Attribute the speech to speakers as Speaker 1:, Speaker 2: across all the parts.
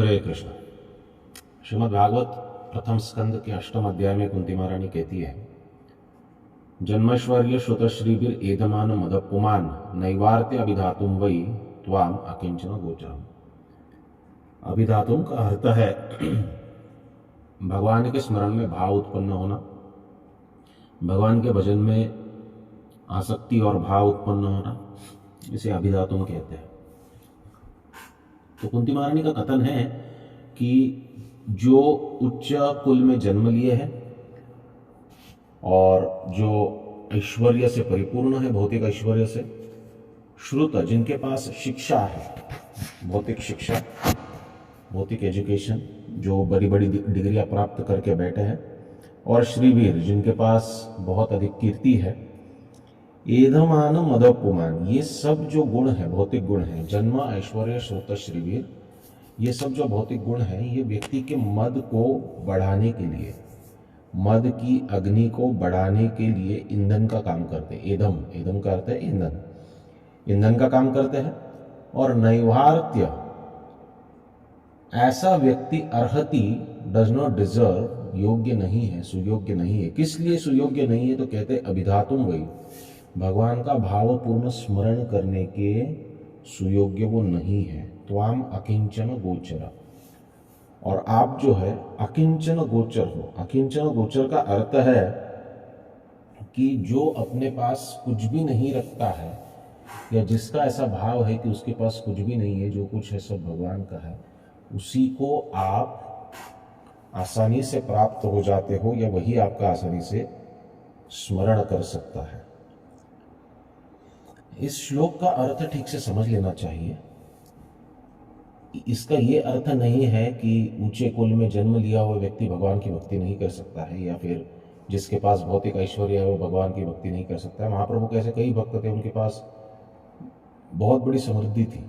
Speaker 1: हरे कृष्ण। श्रीमद् भागवत प्रथम स्कंद के अष्टम अध्याय में कुंती महारानी कहती है, जन्मैश्वर्य श्रुतश्रीभिर एधमान मदपुमान नैवार्त्य अभिधातुम वै त्वाम अकिंचन गोचरम। अभिधातुम का अर्थ है भगवान के स्मरण में भाव उत्पन्न होना, भगवान के भजन में आसक्ति और भाव उत्पन्न होना, इसे अभिधातुम कहते हैं। तो कुंती महारानी का कथन है कि जो उच्च कुल में जन्म लिए हैं और जो ऐश्वर्य से परिपूर्ण है, भौतिक ऐश्वर्य से, श्रुत जिनके पास शिक्षा है, भौतिक शिक्षा, भौतिक एजुकेशन, जो बड़ी बड़ी डिग्रियां प्राप्त करके बैठे हैं, और श्रीवीर जिनके पास बहुत अधिक कीर्ति है, एधमान मदपुमान, ये सब जो गुण है, भौतिक गुण है, जन्म ऐश्वर्य श्रुत श्रीवीर, ये सब जो भौतिक गुण है, ये व्यक्ति के मद को बढ़ाने के लिए, मद की अग्नि को बढ़ाने के लिए ईंधन का काम करते हैं। एधम, एधम का अर्थ है ईंधन, ईंधन का काम करते हैं। और नैवार्त्य, ऐसा व्यक्ति अर्हति, डज नॉट डिजर्व, योग्य नहीं है, सुयोग्य नहीं है। किस लिए सुयोग्य नहीं है? तो कहते अभिधातुम वही, भगवान का भावपूर्ण स्मरण करने के सुयोग्य वो नहीं है। त्वाम अकिंचन गोचर, और आप जो है अकिंचन गोचर हो। अकिंचन गोचर का अर्थ है कि जो अपने पास कुछ भी नहीं रखता है, या जिसका ऐसा भाव है कि उसके पास कुछ भी नहीं है, जो कुछ है सब भगवान का है, उसी को आप आसानी से प्राप्त हो जाते हो, या वही आपका आसानी से स्मरण कर सकता है। इस श्लोक का अर्थ ठीक से समझ लेना चाहिए। इसका ये अर्थ नहीं है कि ऊंचे कुल में जन्म लिया हुआ व्यक्ति भगवान की भक्ति नहीं कर सकता है, या फिर जिसके पास भौतिक ऐश्वर्य है वो भगवान की भक्ति नहीं कर सकता है। महाप्रभु के ऐसे कई भक्त थे, उनके पास बहुत बड़ी समृद्धि थी,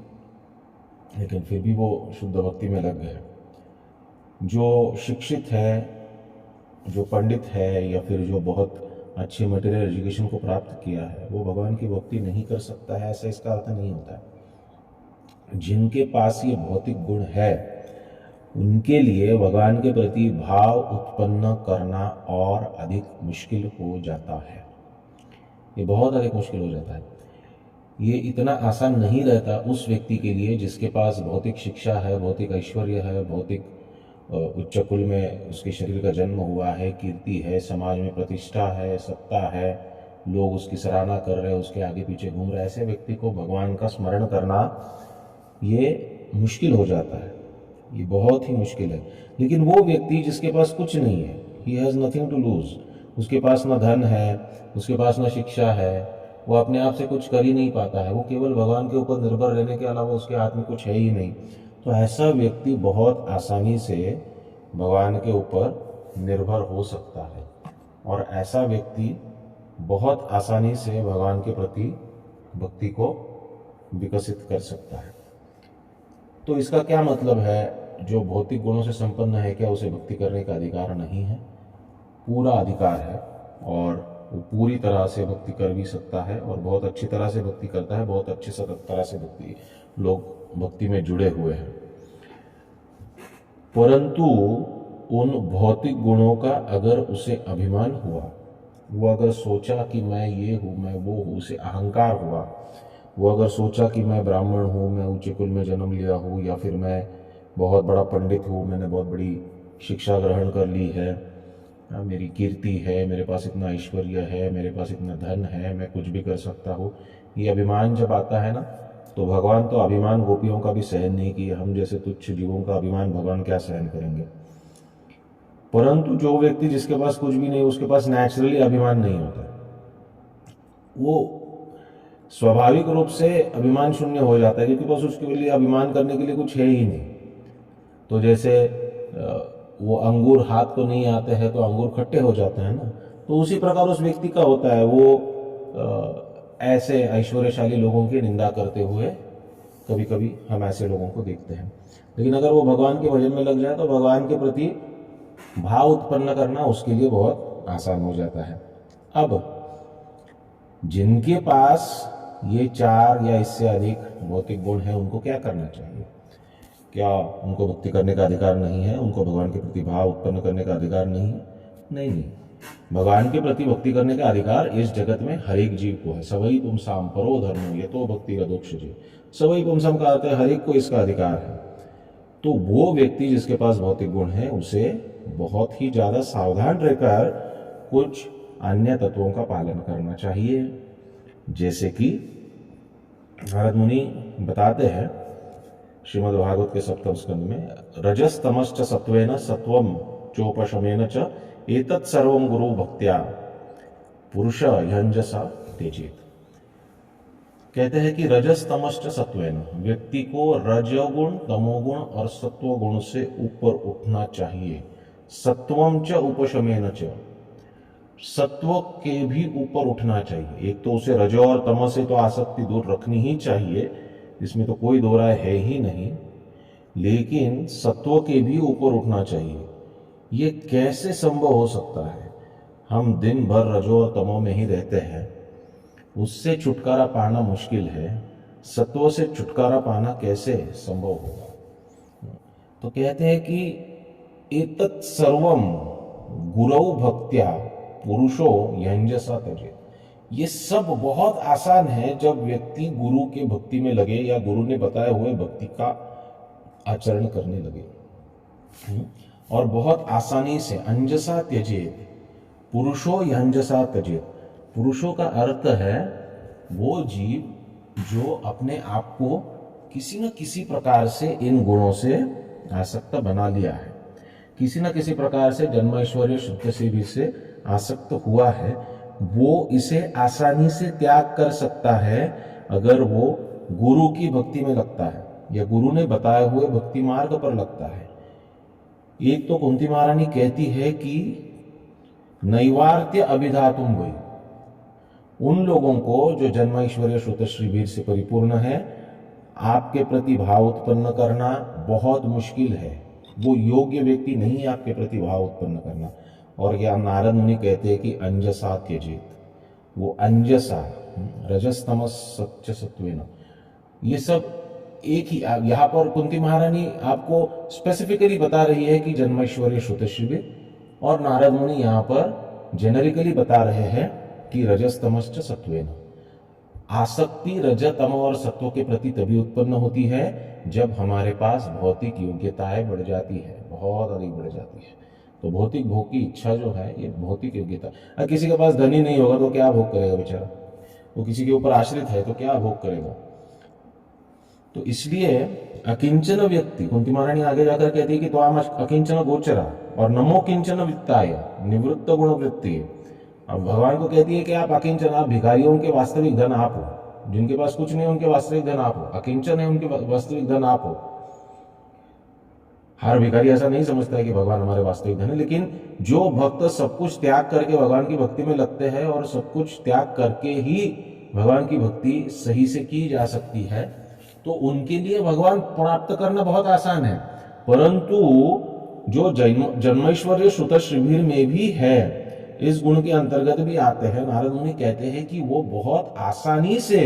Speaker 1: लेकिन फिर भी वो शुद्ध भक्ति में लग गए। जो शिक्षित है, जो पंडित है, या फिर जो बहुत अच्छी मटेरियल एजुकेशन को प्राप्त किया है, वो भगवान की भक्ति नहीं कर सकता है, ऐसा इसका अर्थ नहीं होता है। जिनके पास ये भौतिक गुण है, उनके लिए भगवान के प्रति भाव उत्पन्न करना और अधिक मुश्किल हो जाता है। ये बहुत अधिक मुश्किल हो जाता है। ये इतना आसान नहीं रहता उस व्यक्ति के लिए जिसके पास भौतिक शिक्षा है, भौतिक ऐश्वर्य है, भौतिक उच्च कुल में उसके शरीर का जन्म हुआ है, कीर्ति है, समाज में प्रतिष्ठा है, सत्ता है, लोग उसकी सराहना कर रहे हैं, उसके आगे पीछे घूम रहे हैं। ऐसे व्यक्ति को भगवान का स्मरण करना ये मुश्किल हो जाता है, ये बहुत ही मुश्किल है। लेकिन वो व्यक्ति जिसके पास कुछ नहीं है, he has nothing to lose, उसके पास ना धन है, उसके पास ना शिक्षा है, वो अपने आप से कुछ कर ही नहीं पाता है, वो केवल भगवान के ऊपर निर्भर रहने के अलावा उसके हाथ में कुछ है ही नहीं, तो ऐसा व्यक्ति बहुत आसानी से भगवान के ऊपर निर्भर हो सकता है, और ऐसा व्यक्ति बहुत आसानी से भगवान के प्रति भक्ति को विकसित कर सकता है। तो इसका क्या मतलब है? जो भौतिक गुणों से संपन्न है, क्या उसे भक्ति करने का अधिकार नहीं है? पूरा अधिकार है, और वो पूरी तरह से भक्ति कर भी सकता है, और बहुत अच्छी तरह से भक्ति करता है, बहुत अच्छी तरह से भक्ति, लोग भक्ति में जुड़े हुए हैं। परंतु उन भौतिक गुणों का अगर उसे अभिमान हुआ, वो अगर सोचा कि मैं ये हूँ, मैं वो हूँ, उसे अहंकार हुआ, वो अगर सोचा कि मैं ब्राह्मण हूँ, मैं ऊंचे कुल में जन्म लिया हूँ, या फिर मैं बहुत बड़ा पंडित हूँ, मैंने बहुत बड़ी शिक्षा ग्रहण कर ली है, मेरी कीर्ति है, मेरे पास इतना ऐश्वर्य है, मेरे पास इतना धन है, मैं कुछ भी कर सकता हूँ, ये अभिमान जब आता है ना, तो भगवान तो अभिमान गोपियों का भी सहन नहीं किया, हम जैसे तुच्छ जीवों का अभिमान भगवान क्या सहन करेंगे। परंतु जो व्यक्ति जिसके पास कुछ भी नहीं, उसके पास नेचुरली अभिमान नहीं होता, वो स्वाभाविक रूप से अभिमान शून्य हो जाता है, क्योंकि बस उसके लिए अभिमान करने के लिए कुछ है ही नहीं। तो जैसे वो अंगूर हाथ को नहीं आते हैं तो अंगूर खट्टे हो जाते हैं ना, तो उसी प्रकार उस व्यक्ति का होता है। वो ऐसे ऐश्वर्यशाली लोगों की निंदा करते हुए कभी कभी हम ऐसे लोगों को देखते हैं। लेकिन अगर वो भगवान के भजन में लग जाए तो भगवान के प्रति भाव उत्पन्न करना उसके लिए बहुत आसान हो जाता है। अब जिनके पास ये 4 या इससे अधिक भौतिक गुण है, उनको क्या करना चाहिए? क्या उनको भक्ति करने का अधिकार नहीं है? उनको भगवान के प्रति भाव उत्पन्न करने का अधिकार नहीं है? नहीं नहीं, भगवान के प्रति भक्ति करने का अधिकार इस जगत में हर एक जीव को है। सवई पुंसाम परो धर्मो ये तो भक्ति का दोष जी। सवई पुंसाम का अर्थ है हर एक को इसका अधिकार है। तो वो व्यक्ति जिसके पास भौतिक गुण है उसे बहुत ही ज्यादा सावधान रहकर कुछ अन्य तत्वों का पालन करना चाहिए। जैसे कि नारद मुनि बताते हैं श्रीमद् भागवत के सप्तम स्कंद में, रजस तमश्च सत्वेन सत्वम चोपशमेन च एतत् सर्वं गुरु भक्त्या पुरुष यंजसा तेजित। कहते हैं कि रजस तमश्च सत्वेन, व्यक्ति को रजोगुण तमोगुण और सत्वगुण से ऊपर उठना चाहिए। सत्वम च उपशमेन च, सत्व के भी ऊपर उठना चाहिए। एक तो उसे रजो और तमो से तो आसक्ति दूर रखनी ही चाहिए, इसमें तो कोई दो राय है ही नहीं, लेकिन सत्व के भी ऊपर उठना चाहिए। ये कैसे संभव हो सकता है? हम दिन भर रजो और तमो में ही रहते हैं, उससे छुटकारा पाना मुश्किल है, सत्व से छुटकारा पाना कैसे संभव होगा? तो कहते हैं कि एतत् सर्वम गुरौ भक्त्या पुरुषो यंजसा त्यजेत। ये सब बहुत आसान है जब व्यक्ति गुरु के भक्ति में लगे या गुरु ने बताए हुए भक्ति का आचरण करने लगे। और बहुत आसानी से अंजसा त्यजेत, पुरुषो यंजसा त्यजेत। पुरुषों का अर्थ है वो जीव जो अपने आप को किसी न किसी प्रकार से इन गुणों से आसक्त बना लिया है, किसी न किसी प्रकार से जन्म ऐश्वर्य शुद्ध सिद्धि से आसक्त हुआ है, वो इसे आसानी से त्याग कर सकता है अगर वो गुरु की भक्ति में लगता है या गुरु ने बताए हुए भक्ति मार्ग पर लगता है। एक तो कुंती महारानी कहती है कि नैवार्त्य अभिधातुम वही, उन लोगों को जो जन्म ऐश्वर्य श्रुत श्रीवीर से परिपूर्ण है, आपके प्रति भाव उत्पन्न करना बहुत मुश्किल है। वो योग्य व्यक्ति नहीं है आपके प्रति भाव उत्पन्न करना। और क्या नारद मुनि कहते हैं कि अंजसा त्यजेत, वो अंजसा रजस तमस सच्च सत्वेन, ये सब एक ही। यहाँ पर कुंती महारानी आपको स्पेसिफिकली बता रही है कि जन्मैश्वर्य श्रुत शिविर, और नारद मुनि यहाँ पर जेनरिकली बता रहे हैं कि रजस तमश्च सत्वेन। आसक्ति रज तम और सत्व के प्रति तभी उत्पन्न होती है जब हमारे पास भौतिक योग्यताएं बढ़ जाती है, बहुत अधिक बढ़ जाती है। तो भौतिक भोग की इच्छा जो है ये भौतिक योग्यता। अगर किसी के पास धन ही नहीं होगा तो क्या भोग करेगा बेचारा? वो किसी के ऊपर आश्रित है तो क्या भोग करेगा? तो इसलिए अकिंचन व्यक्ति, कुंती महारानी आगे जाकर कहती है कि त्वाम अकिंचन गोचरा और नमो किंचन वित्ताय निवृत्त गुण वृत्ति। अब भगवान को कहती है कि आप अकिंचन, आप भिखारियों के वास्तविक धन आप हो, जिनके पास कुछ नहीं उनके वास्तविक धन आप हो, अकिंचन है उनके वास्तविक धन आप हो। हर भिखारी ऐसा नहीं समझता है कि भगवान हमारे वास्तविक धन है, लेकिन जो भक्त सब कुछ त्याग करके भगवान की भक्ति में लगते हैं और सब कुछ त्याग करके ही भगवान की भक्ति सही से की जा सकती है, तो उनके लिए भगवान प्राप्त करना बहुत आसान है। परंतु जो जन्मैश्वर्य श्रुत श्रीवीर में भी है, इस गुण के अंतर्गत भी आते हैं, नारद मुनि कहते हैं कि वो बहुत आसानी से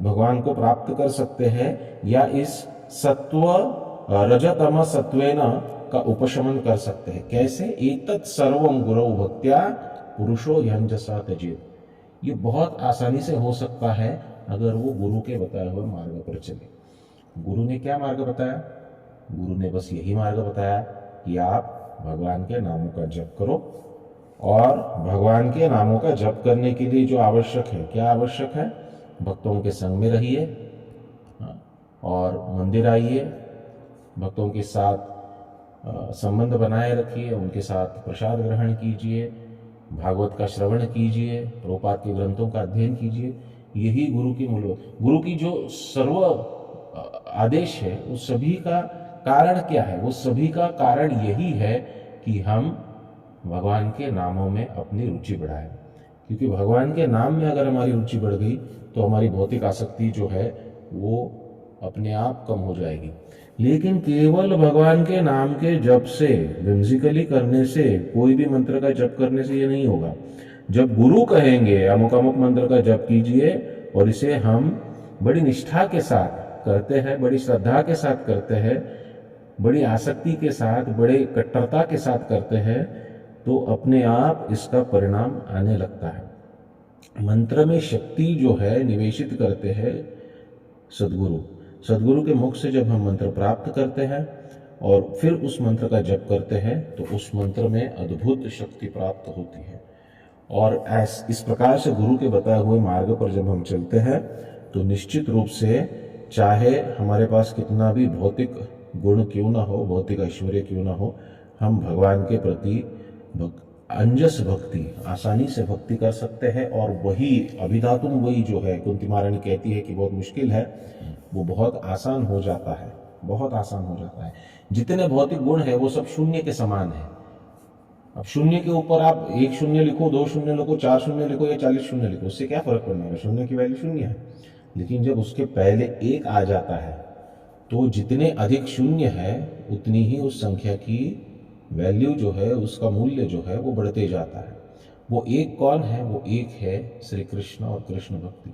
Speaker 1: भगवान को प्राप्त कर सकते हैं या इस सत्व रजतम सत्वेन का उपशमन कर सकते हैं। कैसे? एतत् सर्वं गुरौ भक्त्या पुरुषो यंजसा त्यजेत। ये बहुत आसानी से हो सकता है अगर वो गुरु के बताए हुए मार्ग पर चले। गुरु ने क्या मार्ग बताया? गुरु ने बस यही मार्ग बताया कि आप भगवान के नामों का जप करो, और भगवान के नामों का जप करने के लिए जो आवश्यक है, क्या आवश्यक है? भक्तों के संग में रहिए और मंदिर आइए, भक्तों के साथ संबंध बनाए रखिए, उनके साथ प्रसाद ग्रहण कीजिए, भागवत का श्रवण कीजिए, प्रभुपाद के ग्रंथों का अध्ययन कीजिए। यही गुरु की मूल, गुरु की जो सर्व आदेश है उस सभी का कारण क्या है? वो सभी का कारण यही है कि हम भगवान के नामों में अपनी रुचि बढ़ाएं, क्योंकि भगवान के नाम में अगर हमारी रुचि बढ़ गई तो हमारी भौतिक आसक्ति जो है वो अपने आप कम हो जाएगी। लेकिन केवल भगवान के नाम के जप से, व्हिम्सिकली करने से, कोई भी मंत्र का जप करने से ये नहीं होगा। जब गुरु कहेंगे अमुक अमुक मंत्र का जप कीजिए और इसे हम बड़ी निष्ठा के साथ करते हैं, बड़ी श्रद्धा के साथ करते हैं, बड़ी आसक्ति के साथ, बड़े कट्टरता के साथ करते हैं, तो अपने आप इसका परिणाम आने लगता है। मंत्र में शक्ति जो है निवेशित करते हैं सद्गुरु। सद्गुरु के मुख से जब हम मंत्र प्राप्त करते हैं और फिर उस मंत्र का जप करते हैं तो उस मंत्र में अद्भुत शक्ति प्राप्त होती है। और इस प्रकार से गुरु के बताए हुए मार्ग पर जब हम चलते हैं तो निश्चित रूप से चाहे हमारे पास कितना भी भौतिक गुण क्यों ना हो, भौतिक ऐश्वर्य क्यों ना हो, हम भगवान के प्रति अंजस भक्ति, आसानी से भक्ति कर सकते हैं। और वही अभिधातुम वही जो है कुंती महारानी कहती है कि बहुत मुश्किल है, वो बहुत आसान हो जाता है, बहुत आसान हो जाता है। जितने भौतिक गुण है वो सब शून्य के समान है। अब शून्य के ऊपर आप 1 शून्य लिखो, 2 शून्य लिखो, 4 शून्य लिखो या 40 शून्य लिखो, उससे क्या फर्क पड़ना है, शून्य की वैल्यू शून्य है। लेकिन जब उसके पहले 1 आ जाता है तो जितने अधिक शून्य है उतनी ही उस संख्या की वैल्यू जो है, उसका मूल्य जो है वो बढ़ते जाता है। वो एक कौन है? वो एक है श्री कृष्ण और कृष्ण भक्ति।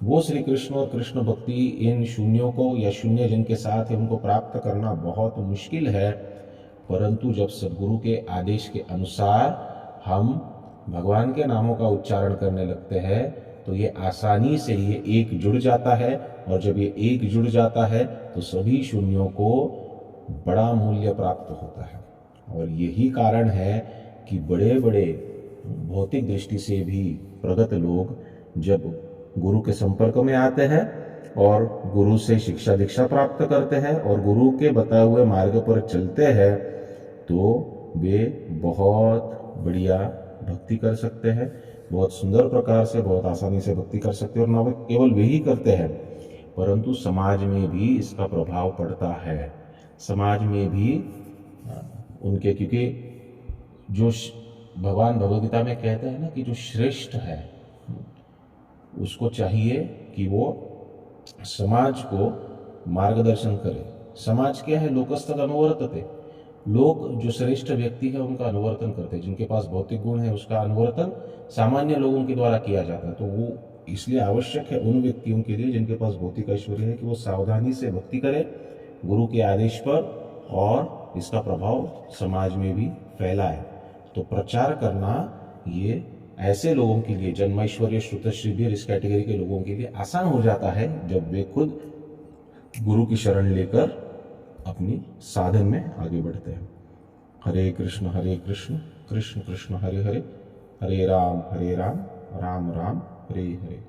Speaker 1: वो श्री कृष्ण और कृष्ण भक्ति, इन शून्यों को या शून्य जिनके साथ है उनको प्राप्त करना बहुत मुश्किल है, परंतु जब सद्गुरु के आदेश के अनुसार हम भगवान के नामों का उच्चारण करने लगते हैं तो ये आसानी से ये एक जुड़ जाता है। और जब ये एक जुड़ जाता है तो सभी शून्यों को बड़ा मूल्य प्राप्त होता है। और यही कारण है कि बड़े बड़े भौतिक दृष्टि से भी प्रगत लोग जब गुरु के संपर्क में आते हैं और गुरु से शिक्षा दीक्षा प्राप्त करते हैं और गुरु के बताए हुए मार्ग पर चलते हैं तो वे बहुत बढ़िया भक्ति कर सकते हैं, बहुत सुंदर प्रकार से, बहुत आसानी से भक्ति कर सकते हैं। और न केवल वे ही करते हैं परंतु समाज में भी इसका प्रभाव पड़ता है। समाज में भी उनके, क्योंकि जो भगवान भगवद्गीता में कहते हैं ना कि जो श्रेष्ठ है उसको चाहिए कि वो समाज को मार्गदर्शन करे। समाज क्या है? लोकस्तद अनुवर्तते। लोग जो श्रेष्ठ व्यक्ति है उनका अनुवर्तन करते हैं। जिनके पास भौतिक गुण है उसका अनुवर्तन सामान्य लोगों के द्वारा किया जाता है। तो वो इसलिए आवश्यक है उन व्यक्तियों के लिए जिनके पास भौतिक ऐश्वर्य है कि वो सावधानी से भक्ति करें गुरु के आदेश पर और इसका प्रभाव समाज में भी फैलाए। तो प्रचार करना ये ऐसे लोगों के लिए, जन्मैश्वर्य श्रुतश्रीवीर इस कैटेगरी के लोगों के लिए आसान हो जाता है जब वे खुद गुरु की शरण लेकर अपनी साधन में आगे बढ़ते हैं। हरे कृष्ण कृष्ण कृष्ण हरे हरे, हरे राम राम राम हरे हरे।